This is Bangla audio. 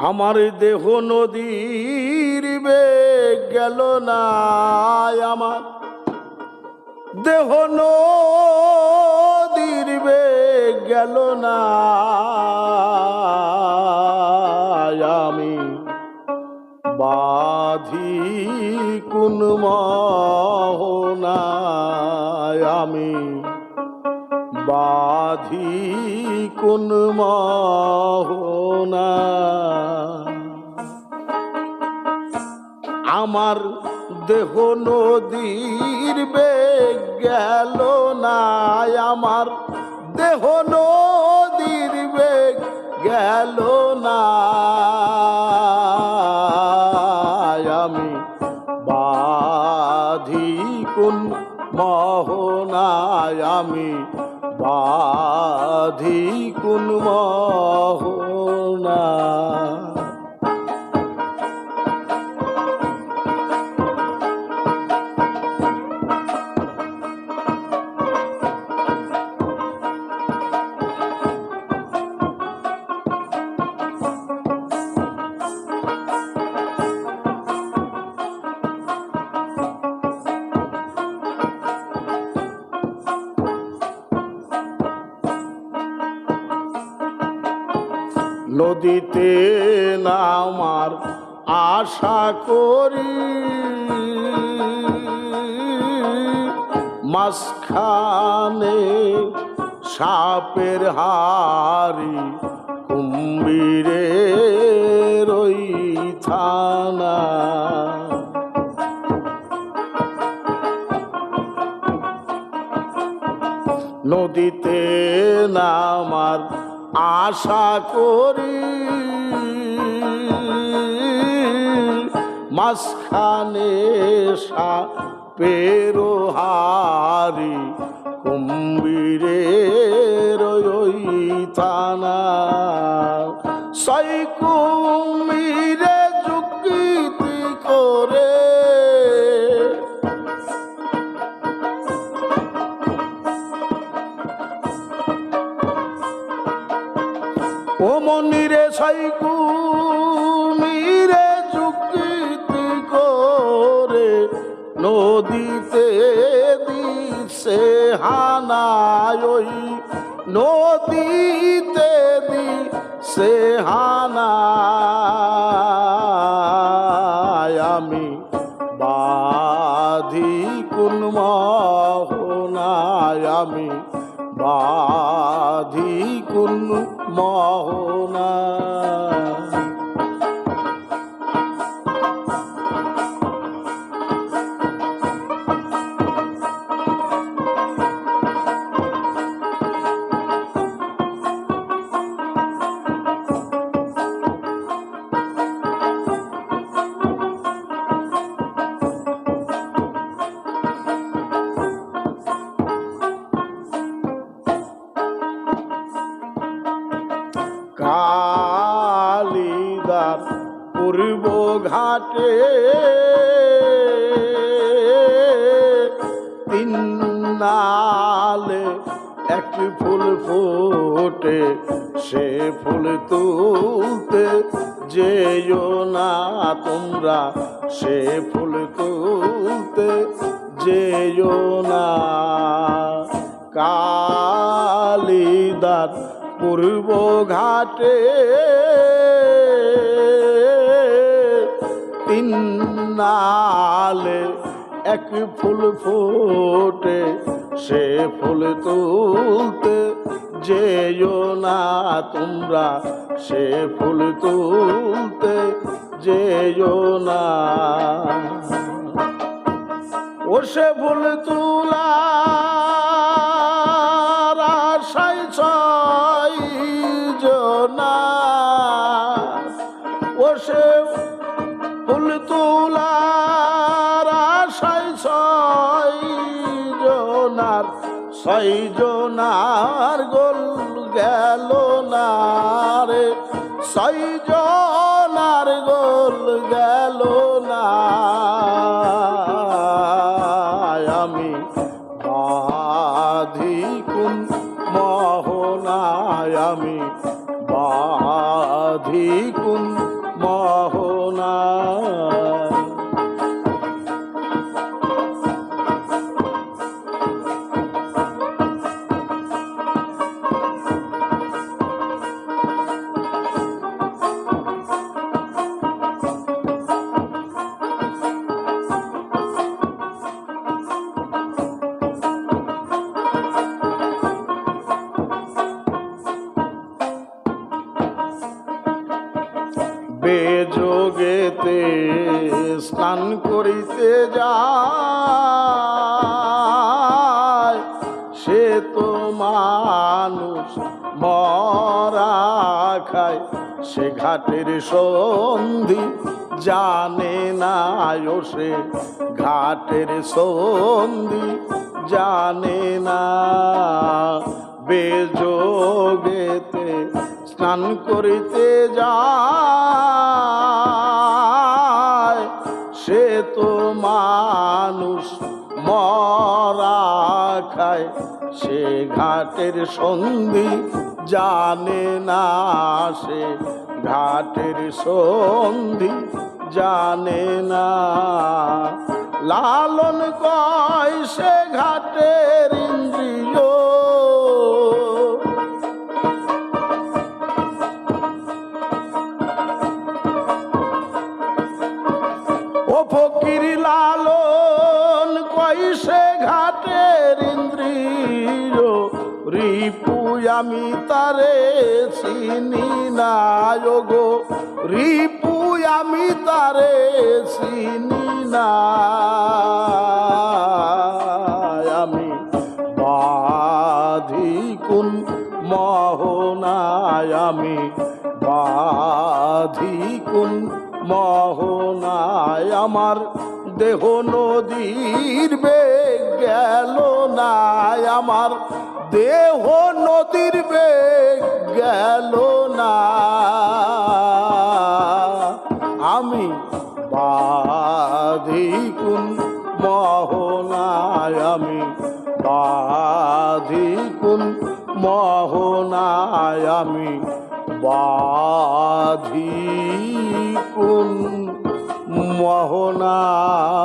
আমার দেহ নদীর বেগ গেল না, আমার দেহ নদীর বেগ গেল না, আমি বাঁধি কোন মোহনায়, আমি বাঁধি কোন মোহনা। আমার দেহ নদীর বেগ গেল না, আমার দেহ নদীর বেগ গেল না, আমি বাঁধি কোন মোহনায়, আমি বাঁধি কোন মোহনা। নদীতে নামার আশা করি, মাঝখানে সাপের হাড়ি, কুম্ভীরের ওই থানা। নদীতে নামার আশা করি, মাঝখানে সাপের হাড়ি, কুম্ভীরের ওই থানা। সেই কুম্ভীরে যুক্তি করে ও মনিরে, সেই কুমিরে যুক্তি করে নদীতে দিছে হানায়, ওই নদীতে দিছে হানায়, আমি বাঁধি কোন মোহনায়, আমি বাঁধি কোন মোহনা। কালিদার পূর্ব ঘাটে তিন নালে এক ফুল ফোটে, সে ফুল তুলতে যেও না তোমরা, সে ফুল তুলতে যেও না। কালিদার পূর্ব ঘাটে তিন নালে এক ফুল ফোটে, সে ফুল তুলতে যেও না তোমরা, সে ফুল তুলতে যেও না। ও সে ফুল তুলা আশায় ছয় জনা, ও সে ফুল তুলার আশায় ছয় জনার, ছয় জনার গোল গেল না রে, ছয় জনার গোল গেল না, আমি বাঁধি কোন মোহনায়, আমি বাঁধি কোন যোগেতে স্নান করিতে যায়, সে তো মানুষ মরা খায়, সে ঘাটের সন্ধি জানে না, ও সে ঘাটের সন্ধি জানে না। বেযোগেতে স্নান করিতে যায়, সে তো মানুষ মরা খায়, সে ঘাটের সন্ধি জানে না, সে ঘাটের সন্ধি জানে না। লালন কয় সে ঘাটের ইন্দ্রিয়, ও ফকির লালন কয় সে ঘাটের ইন্দ্রিয়, রিপু আমি তারে চিনি না, গো রিপু আমি তারে চিনি না। আমি বাধি কোন মোহনায়, আমি বাধি কোন মোহনায়, আমার দেহ নদীর বেগ গেল না, আমার দেহ নদীর বেগ গেল না। আমি বাধি কোন মোহনায়, আমি বাধি কোন মোহনায়, আমি বাধি কোন মোহনায়।